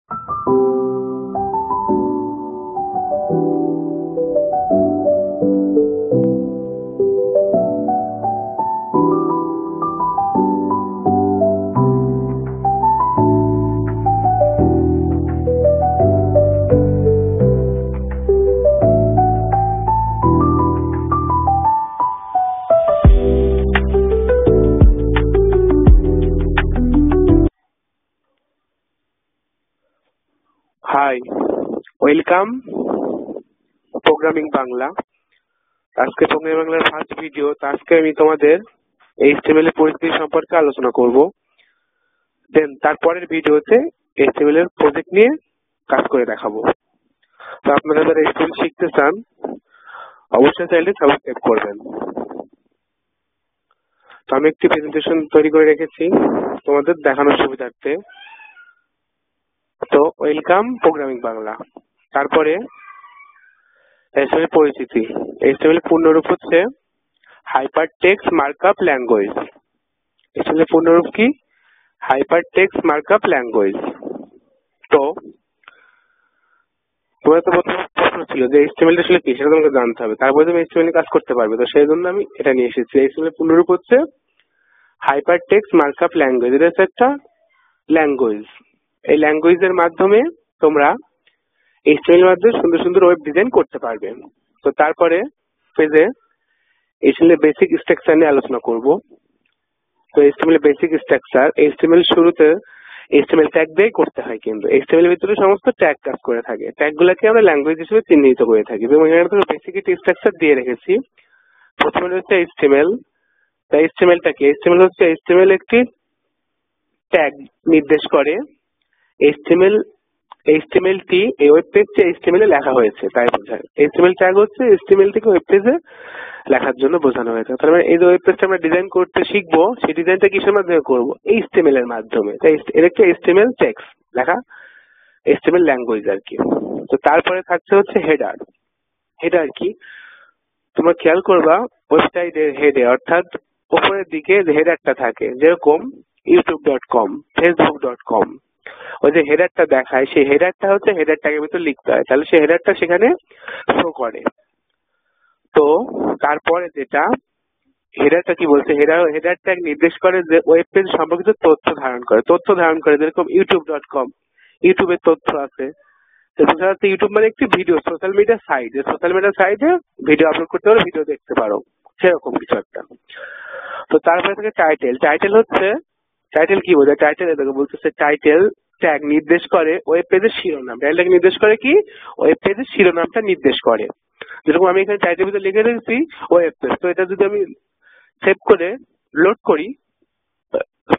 High, welcome programming Bangla. আজকে programming বাংলার first video. আজকে আমি তোমাদের এইচটিএমএল এর পরিস্থিতি সম্পর্কে আলোচনা করব। দেন তারপরের ভিডিওতে এইচটিএমএল এর প্রজেক্ট নিয়ে কাজ করে দেখাবো। তো আপনারা যারা এইচটিএমএল শিখতে চান অবশ্যই চ্যানেলটি সাবস্ক্রাইব করবেন। তো আমি একটি প্রেজেন্টেশন তৈরি করে রেখেছি তোমাদের দেখানোর সুবিধার্থে। তো ওয়েলকাম প্রোগ্রামিং বাংলা। তারপরে এইচটিএমএল পরিচিতি। এইচটিএমএল পূর্ণরূপ হচ্ছে হাইপারটেক্সট মার্কআপ ল্যাঙ্গুয়েজ। এইচটিএমএল পূর্ণরূপ কি? Hypertext markup language. তো তোমার তো প্রশ্ন ছিল যে এইচটিএমএল আসলে কি, সেটা তোমাকে জানতে হবে, তারপরে তুমি এইচটিএমএল কাজ করতে পারবে। তো সেই জন্য আমি এটা নিয়ে এসেছি। এইচটিএমএল পূর্ণরূপ হচ্ছে হাইপারটেক্সট মার্কআপ ল্যাঙ্গুয়েজ। এটা হচ্ছে একটা ল্যাঙ্গুয়েজ। এই ল্যাঙ্গুয়েজের মাধ্যমে তোমরা এইচটিএমএল এর মাধ্যমে সুন্দর সুন্দর ওয়েব ডিজাইন করতে পারবে। তো তারপরে পেজে এইচটিএমএল বেসিক স্ট্রাকচার নিয়ে আলোচনা করব। তো এইচটিএমএল বেসিক স্ট্রাকচার, এইচটিএমএল শুরুতে এইচটিএমএল ট্যাগ দিয়ে করতে হয়, কিন্তু এইচটিএমএল এর ভিতরে সমস্ত ট্যাগ কাজ করে থাকে। ট্যাগগুলোকে আমরা ল্যাঙ্গুয়েজ হিসেবে চিহ্নিত করে থাকি। এবং এখানে তো বেসিক স্ট্রাকচার দিয়ে রেখেছি। প্রথমে হচ্ছে এইচটিএমএল। তাই এইচটিএমএলটা কি? এইচটিএমএল হচ্ছে এইচটিএমএল একটি ট্যাগ নির্দেশ করে এইচটিএমএল টি এই ওয়েব পেজে এইচটিএমএল এ লেখা হয়েছে তাই বোঝায়। এইচটিএমএল ট্যাগ হচ্ছে এইচটিএমএল থেকে ওয়েব পেজে লেখার জন্য বোঝানো হয়েছে। তার মানে এই যে ওয়েব পেজটা আমরা ডিজাইন করতে শিখবো, সেই ডিজাইনটা কিসের মাধ্যমে করবো? এইচটিএমএল এর মাধ্যমে। তাই এর একটা এইচটিএমএল টেক্সট লেখা, এইচটিএমএল ল্যাঙ্গুয়েজ আর কি। তো তারপরে থাকছে হচ্ছে হেডার। হেডার কি? তোমরা খেয়াল করবা ওয়েবসাইটের হেডে, অর্থাৎ উপরের দিকে যে হেডারটা থাকে, যেরকম youtube.com, facebook.com, ওই যে হেডারটা দেখায়, সেই হেডারটা হচ্ছে হেডার ট্যাগের ভিতর লিখতে হয়, তাহলে সেই হেডারটা সেখানে শো করে। তো তারপরে যেটা হেডারটা কি বলছে, হেডার ট্যাগ নির্দেশ করে যে ওয়েব পেজ সম্পর্কিত তথ্য ধারণ করে, যেরকম youtube.com, ইউটিউবের তথ্য আছে। ইউটিউব মানে একটি video social media site, social media সাইটে ভিডিও আপলোড করতে পারো, ভিডিও দেখতে পারো, সেরকম কিছু একটা। তো তারপরে থেকে টাইটেল। টাইটেল হচ্ছে, টাইটেল কি বোঝায়? টাইটেল এটাকে বলতেছে টাইটেল ট্যাগ নির্দেশ করে ওয়েব পেজের শিরোনাম। টাইটেল ট্যাগ নির্দেশ করে কি? ওয়েব পেজের শিরোনামটা নির্দেশ করে। যেরকম আমি এখানে টাইটেলের ভিতরে লিখে রেখেছি ওয়েব পেজ। তো এটা যদি আমি সেভ করে লোড করি,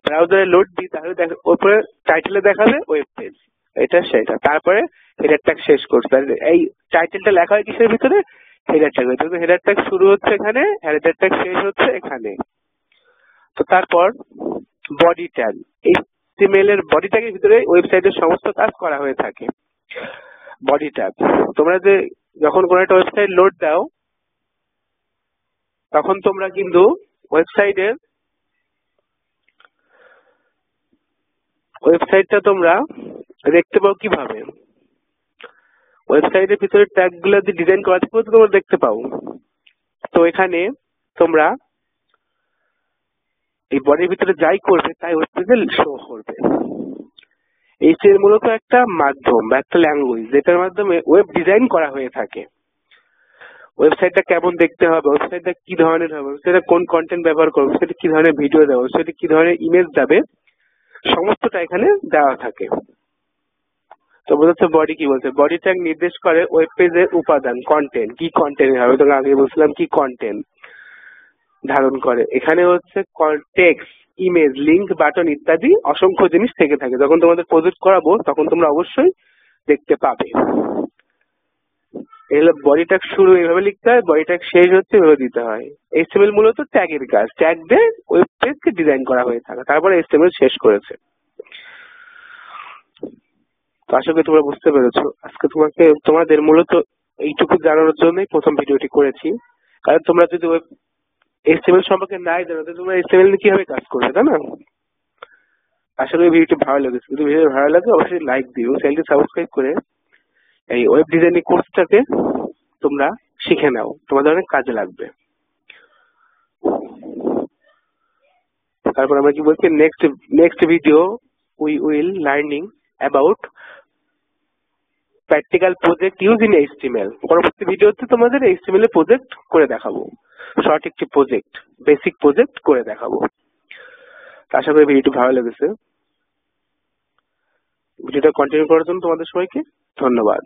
ব্রাউজারে লোড দিই, তাহলে উপরে টাইটেলে দেখাবে ওয়েব পেজ, এটা সেটা। তারপরে হেডার ট্যাগ শেষ করতে, এই টাইটেলটা লেখা হয় কিসের ভিতরে? Header tag. হেডার ট্যাগ শুরু হচ্ছে এখানে, হেডার ট্যাগ শেষ হচ্ছে এখানে। তো তারপর বডি ট্যাগ। এইচটিএমএল এর বডি ট্যাগের ভিতরে ওয়েবসাইটের সমস্ত কাজ করা হয়ে থাকে। বডি ট্যাগ, তোমরা যে যখন কোনো একটা ওয়েবসাইট লোড দাও, তখন তোমরা কিন্তু ওয়েবসাইটটা তোমরা দেখতে পাও কিভাবে? ওয়েবসাইটের ভিতরে ট্যাগ গুলো ডিজাইন করা থাকবে, তোমরা দেখতে পাও। তো এখানে তোমরা এই বডির ভিতরে যাই করবে তাই ওয়েব পেজে শো করবে। এইচটিএমএল মূলত একটা মাধ্যম বা একটা ল্যাঙ্গুয়েজ, যেটার মাধ্যমে ওয়েব ডিজাইন করা হয়ে থাকে। ওয়েবসাইটটা কেমন দেখতে হবে, ওয়েবসাইটটা কি ধরনের হবে, ওয়েবসাইটে কোন কন্টেন্ট ব্যবহার করবে, ওয়েবসাইটে কি ধরনের ভিডিও দেবে, ওয়েবসাইটে কি ধরনের ইমেজ যাবে, সমস্তটা এখানে দেওয়া থাকে। তো বোঝাচ্ছে বডি কি বলছে? বডি ট্যাগ নির্দেশ করে ওয়েব পেজের উপাদান, কন্টেন্ট, কি কন্টেন্ট হবে। তোকে আগে বলছিলাম কি কন্টেন্ট ধারণ করে। এখানে হচ্ছে টেক্সট, ইমেজ, লিঙ্ক, বাটন ইত্যাদি অসংখ্য জিনিস থেকে থাকে। যখন তোমাদের প্রজেক্ট করাবো তখন তোমরা অবশ্যই দেখতে পাবে। এগুলো বডি ট্যাগ শুরু এইভাবে লিখতে হয়, বডি ট্যাগ শেষ হচ্ছে এভাবে দিতে হয়। এইচটিএমএল মূলত ট্যাগের কাজ, ট্যাগ দিয়ে ওয়েব পেজকে ডিজাইন করা হয়ে থাকে। তারপরে এইচটিএমএল শেষ করেছে। তো আশা করি তোমরা বুঝতে পেরেছো। আজকে তোমাদের মূলত এইটুকু জানানোর জন্যই প্রথম ভিডিওটি করেছি। কারণ তোমরা যদি এইচটিএমএল সম্পর্কে নাই জানো, তোমরা এইচটিএমএল কিভাবে কাজ করবে, তাই না? আশা করি ভিডিওটি ভালো লেগেছে। যদি ভিডিও ভালো লাগে অবশ্যই লাইক দিও, চ্যানেলটি সাবস্ক্রাইব করে এই ওয়েব ডিজাইনিং কোর্সটাকে তোমরা শিখে নাও, তোমাদের অনেক কাজে লাগবে। তারপর আমরা কি বলছি, next video we will learning about practical project use in HTML. পরবর্তী ভিডিওতে তোমাদের এইচটিএমএল এর প্রজেক্ট করে দেখাবো, শর্ট একটি প্রজেক্ট, বেসিক প্রজেক্ট করে দেখাবো। আশা করি ভিডিওটি ভালো লেগেছে। ভিডিওটা কন্টিনিউ করার জন্য তোমাদের সবাইকে ধন্যবাদ।